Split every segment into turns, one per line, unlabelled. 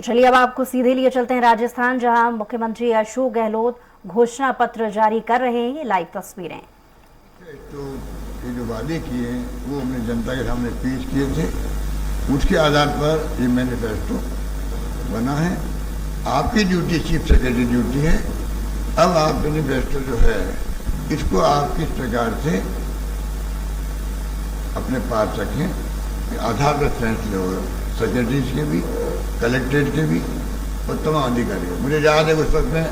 तो चलिए अब आपको सीधे लिए चलते हैं राजस्थान, जहां मुख्यमंत्री अशोक गहलोत घोषणा पत्र जारी कर रहे हैं। लाइव तस्वीरें।
तो ये जो वादे किए वो हमने जनता के सामने पेश किए थे, उसके आधार पर ये मैनिफेस्टो बना है। आपकी ड्यूटी चीफ सेक्रेटरी ड्यूटी है। अब आप मैनिफेस्टो जो है इसको आप किस प्रकार से अपने पास रखें, आधार पर फैसले हो सेक्रेटरीज के भी, कलेक्ट्रेट के भी और तमाम अधिकारी। मुझे याद है उस वक्त में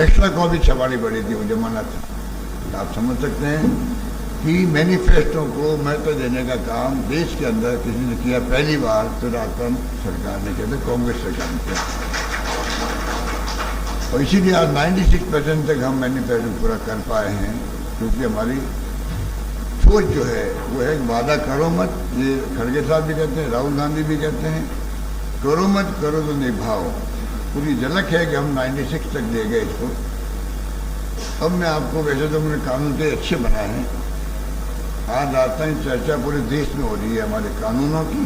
एक्स्ट्रा कॉपी छपानी पड़ी थी, मुझे मना था। आप समझ सकते हैं कि मैनिफेस्टो को महत्व देने का काम देश के अंदर किसी ने किया पहली बार, तो राजस्थान सरकार ने किया था, कांग्रेस सरकार ने किया। और इसीलिए आज 96% तक हम मैनिफेस्टो पूरा कर पाए हैं, क्योंकि हमारी सोच जो है वो है वादा करो मत। ये खड़गे साहब भी कहते हैं, राहुल गांधी भी कहते हैं, करो मत, करो तो निभाओ। पूरी झलक है कि हम 96 तक दे गए इसको। अब मैं आपको, वैसे तो हमने कानून के अच्छे बनाए हैं। आज राजस्थान की चर्चा पूरे देश में हो रही है हमारे कानूनों की,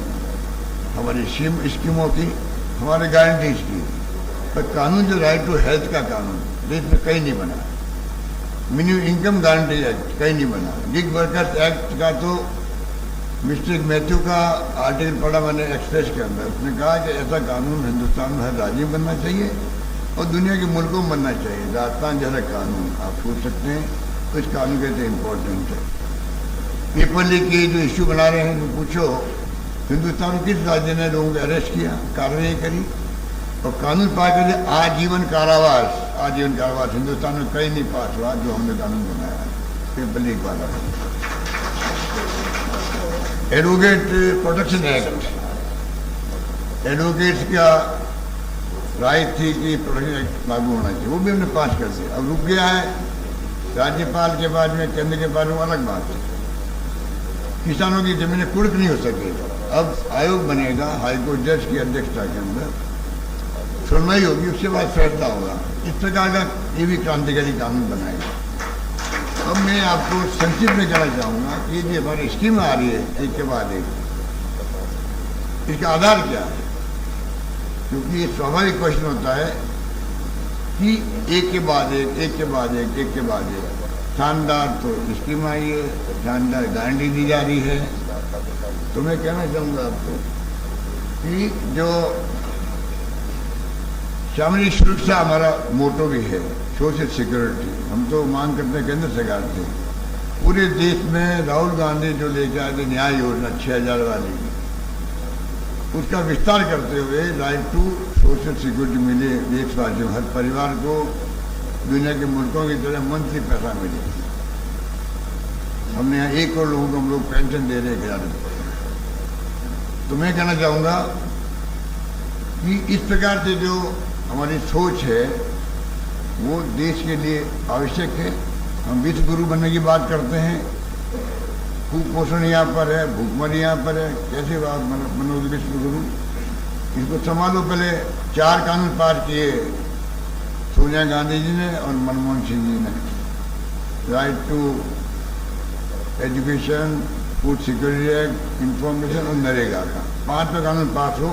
हमारी स्कीमों की, हमारे गारंटीज की। पर कानून जो राइट टू हेल्थ का कानून देश में कहीं नहीं बना, मिनिमम इनकम गारंटी एक्ट कहीं नहीं बना, गिग वर्कर्स एक्ट का तो मिस्टर मैथ्यू का आर्टिकल पढ़ा मैंने एक्सप्रेस के अंदर। उसने कहा कि ऐसा कानून हिंदुस्तान में हर राज्य में बनना चाहिए और दुनिया के मुल्कों में बनना चाहिए। राजस्थान जैसा कानून आप सोच सकते हैं, तो इस कानून के लिए इम्पोर्टेंट है। पेपर लीक के जो इश्यू बना रहे हैं, तो पूछो हिंदुस्तान में किस राज्य ने लोगों को अरेस्ट किया, कार्रवाई करी और कानून पास कर दिया आजीवन कारावास। आजीवन कारावास हिंदुस्तान में कहीं नहीं पास हुआ जो हमने कानून बनाया है, पेपर लीक वाला। एडवोकेट प्रोटेक्शन एक्ट, एडवोकेट्स का राइट थी कि प्रोटेक्शन एक्ट लागू होना चाहिए, वो भी हमने पास कर दिया। अब रुक गया है राज्यपाल के बाद में, केंद्र के बाद में, अलग बात है। किसानों की जमीनें कुर्क नहीं हो सके। अब आयोग बनेगा हाईकोर्ट जज की अध्यक्षता के अंदर, सुनवाई होगी, उसके बाद फैसला होगा। इस प्रकार का ये भी क्रांतिकारी कानून बनाएगा। अब मैं आपको संक्षिप्त में कहना चाहूँगा कि ये हमारी स्कीम आ रही है एक के बाद एक, इसका आधार क्या है? क्योंकि ये स्वाभाविक क्वेश्चन होता है कि एक के बाद एक, एक के बाद एक, एक के बाद एक। शानदार तो स्कीम आई है, शानदार गारंटी दी जा रही है। तो मैं कहना चाहूँगा आपको कि जो सामाजिक सुरक्षा हमारा मोटो भी है, सोशल सिक्योरिटी। हम तो मांग करते हैं केंद्र सरकार से, पूरे देश में राहुल गांधी जो लेके आए थे न्याय योजना 6000 वाली, उसका विस्तार करते हुए राइट टू सोशल सिक्योरिटी मिले देशवासियों, हर परिवार को दुनिया के मुल्कों की तरह मंथली पैसा मिले। हमने यहाँ 1 करोड़ लोगों को हम लोग पेंशन दे रहे हैं 1000 रुपये। तो मैं कहना चाहूँगा कि इस प्रकार से जो हमारी सोच है वो देश के लिए आवश्यक है। हम विश्व गुरु बनने की बात करते हैं, कुपोषण यहाँ पर है, भूखमरी यहाँ पर है, कैसे बात बनोगे विश्व गुरु? इसको संभालो। पहले 4 कानून पास किए सोनिया गांधी जी ने और मनमोहन सिंह जी ने, right to education, food security act, information और नरेगा का 5 कानून पास हो,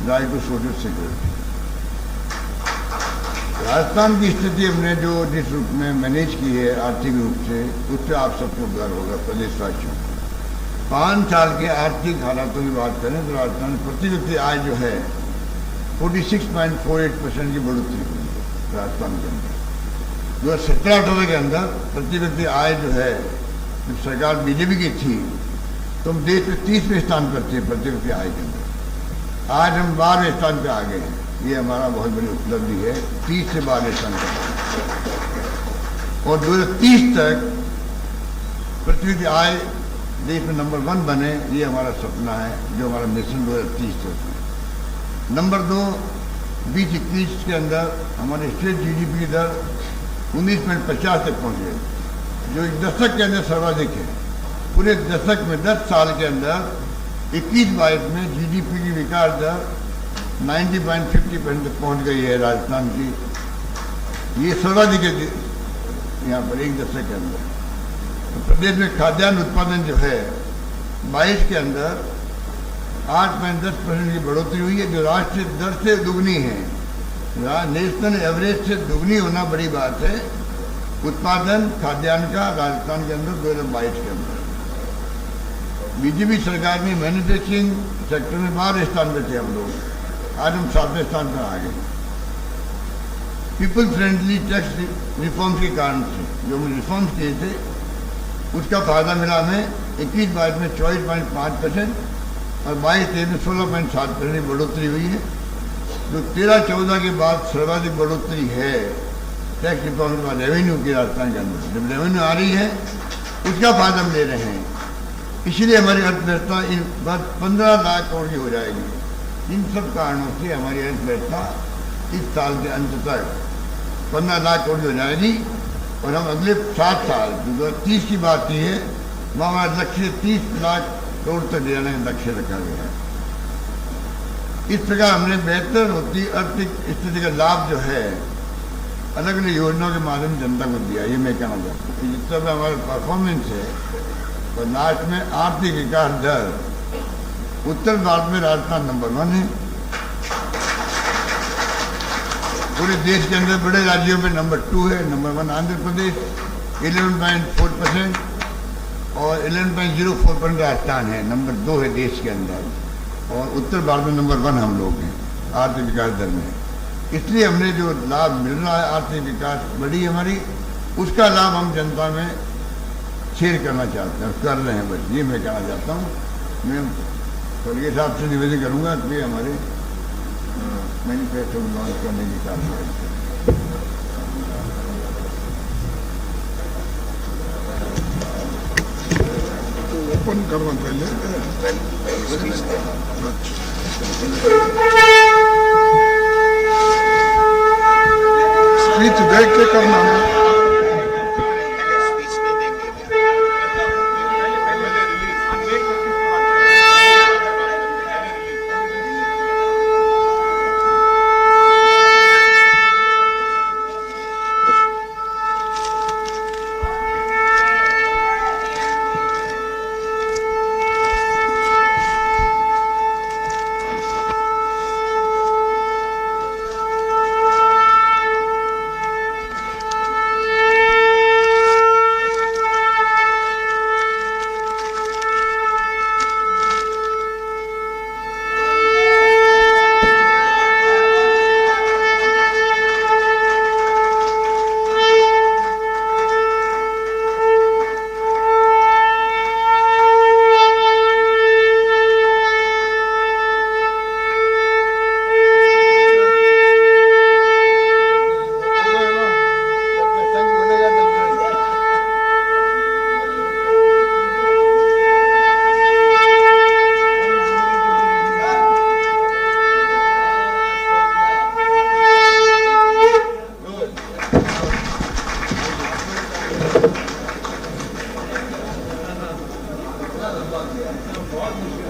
right to social security. Rajasthan की स्थिति हमने जो जिस रूप में मैनेज की है आर्थिक रूप से, उससे आप सबको गर्व होगा प्रदेशवासियों। 5 साल के आर्थिक हालातों की बात करें तो राजस्थान में प्रति व्यक्ति आय जो है 46.48% की बढ़ोतरी हुई है राजस्थान के अंदर। 2017-18 के अंदर प्रति व्यक्ति आय जो है, जब सरकार बीजेपी की थी तो हम देश में 30वें स्थान पर थे प्रति व्यक्ति आय के अंदर। आज हम 12वें स्थान पर आ गए हैं। ये हमारा बहुत बड़ी उपलब्धि है, 30 से 12 स्थान पर। और 2030 तक पृथ्वी की आय देश में नंबर 1 बने, ये हमारा सपना है, जो हमारा मिशन 2030 तक है। नंबर 2, 2021 के अंदर हमारे स्टेट जीडीपी की दर 19.50 तक पहुँच गई, जो एक दशक के अंदर सर्वाधिक है। पूरे दशक में 10 साल के अंदर 21-22 में जीडीपी की विकास दर 90.50% तक पहुँच गई है राजस्थान की। ये सर्वाधिक है यहाँ पर एक दशक के अंदर। तो प्रदेश में खाद्यान्न उत्पादन जो है 22 के अंदर 8.10% की बढ़ोतरी हुई है, जो राष्ट्रीय दर से दुगनी है। नेशनल एवरेज से दुगनी होना बड़ी बात है। उत्पादन खाद्यान्न का राजस्थान के अंदर 2022 के अंदर बीजेपी सरकार में मैन्युफैक्चरिंग सेक्टर में 12 स्थान पे थे हम लोग, आज हम 7वें स्थान पर आ गए। पीपल फ्रेंडली टैक्स रिफॉर्म के कारण से जो हमने रिफॉर्म्स किए थे उसका फायदा मिला हमें। 21-22 में 24.5% और 22-23 में 16.7% की बढ़ोतरी हुई है, जो 13-14 के बाद सर्वाधिक बढ़ोतरी है टैक्स रिफॉर्म के बाद रेवेन्यू की राजस्थान के अंदर। जब रेवेन्यू आ रही है उसका फायदा हम ले रहे हैं, इसलिए हमारी अर्थव्यवस्था इन बार 15 लाख करोड़ की हो जाएगी। इन सब कारणों से हमारी अर्थव्यवस्था इस साल के अंत तक 15 लाख करोड़ की हो जाएगी और हम अगले 7 साल 2030 की बात की है, वहाँ हमारा लक्ष्य 30 लाख करोड़ तक ले जाने का लक्ष्य रखा गया है। इस प्रकार हमने बेहतर होती आर्थिक स्थिति का लाभ जो है अलग अलग योजनाओं के माध्यम से जनता को दिया। ये मैं कहना चाहता हूँ कि जितना भी हमारा परफॉर्मेंस है और लास्ट में आर्थिक विकास दर उत्तर भारत में राजस्थान नंबर 1 है। पूरे देश के अंदर बड़े राज्यों में नंबर 2 है। नंबर 1 आंध्र प्रदेश 11.4% और 11.04% राजस्थान है। नंबर 2 है देश के अंदर और उत्तर भारत में नंबर 1 हम लोग हैं आर्थिक विकास दर में। इसलिए हमने जो लाभ मिल रहा है आर्थिक विकास बढ़ी हमारी, उसका लाभ हम जनता में शेयर करना चाहते हैं, कर रहे हैं। बस ये मैं कहना चाहता हूँ। मैं स्वर्गीय साहब से निवेदन करूँगा कि हमारे मैनिफेस्टो लॉन्च करने की कार्रवाई
ओपन करना पहले स्पीच देख के करना है।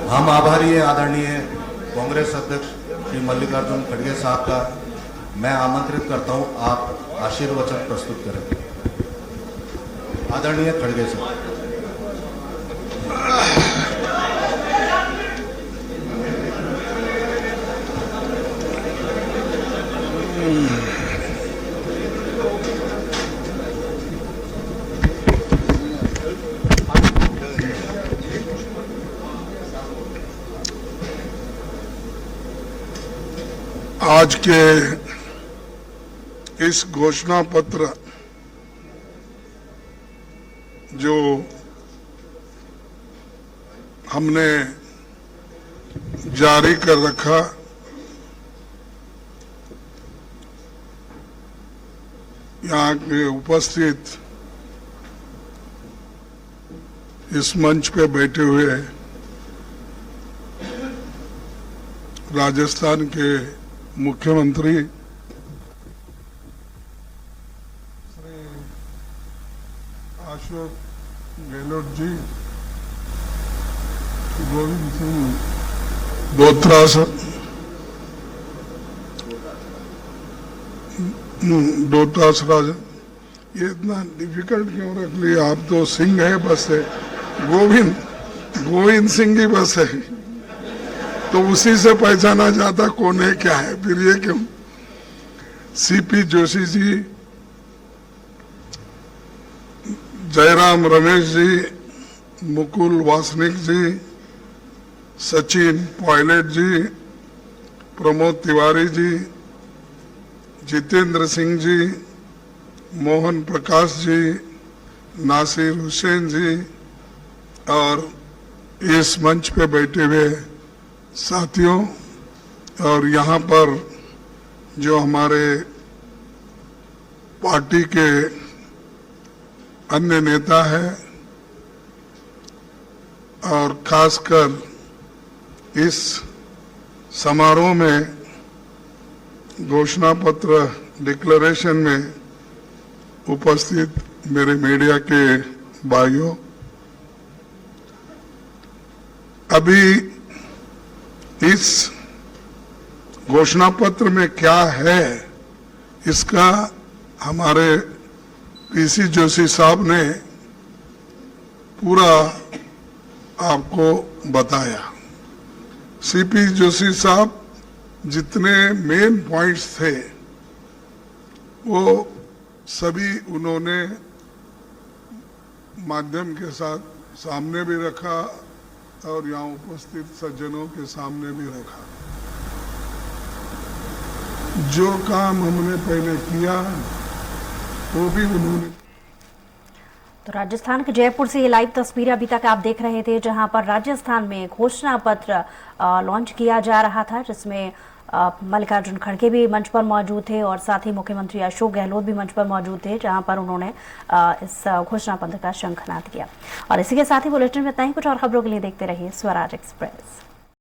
हम आभारी हैं आदरणीय कांग्रेस अध्यक्ष श्री मल्लिकार्जुन खड़गे साहब का। मैं आमंत्रित करता हूं आप आशीर्वचन प्रस्तुत करें। आदरणीय खड़गे साहब।
आज के इस घोषणा पत्र जो हमने जारी कर रखा, यहाँ के उपस्थित इस मंच पे बैठे हुए राजस्थान के मुख्यमंत्री श्री अशोक गहलोत जी, गोविंद सिंह डोटास राजा, ये इतना डिफिकल्ट क्यों रख लिया? आप तो सिंह है बस है, गोविंद सिंह ही बस है। तो उसी से पहचाना जाता कौन है क्या है, फिर ये क्यों। सीपी जोशी जी, जयराम रमेश जी, मुकुल वासनिक जी, सचिन पायलट जी, प्रमोद तिवारी जी, जितेंद्र सिंह जी, मोहन प्रकाश जी, नासिर हुसैन जी और इस मंच पे बैठे हुए साथियों और यहाँ पर जो हमारे पार्टी के अन्य नेता हैं और खासकर इस समारोह में घोषणा पत्र डिक्लेरेशन में उपस्थित मेरे मीडिया के भाइयों, अभी इस घोषणा पत्र में क्या है इसका हमारे पीसी जोशी साहब ने पूरा आपको बताया। सीपी जोशी साहब जितने मेन पॉइंट्स थे वो सभी उन्होंने माध्यम के साथ सामने भी रखा और यहाँ उपस्थित सज्जनों के सामने भी रखा। जो काम हमने पहले किया वो भी उन्होंने।
तो राजस्थान के जयपुर से ये लाइव तस्वीरें अभी तक आप देख रहे थे, जहां पर राजस्थान में घोषणा पत्र लॉन्च किया जा रहा था, जिसमें मल्लिकार्जुन खड़गे भी मंच पर मौजूद थे और साथ ही मुख्यमंत्री अशोक गहलोत भी मंच पर मौजूद थे, जहां पर उन्होंने इस घोषणा पत्र का शंखनाद किया। और इसी के साथ ही बुलेटिन में इतना ही। कुछ और खबरों के लिए देखते रहिए स्वराज एक्सप्रेस।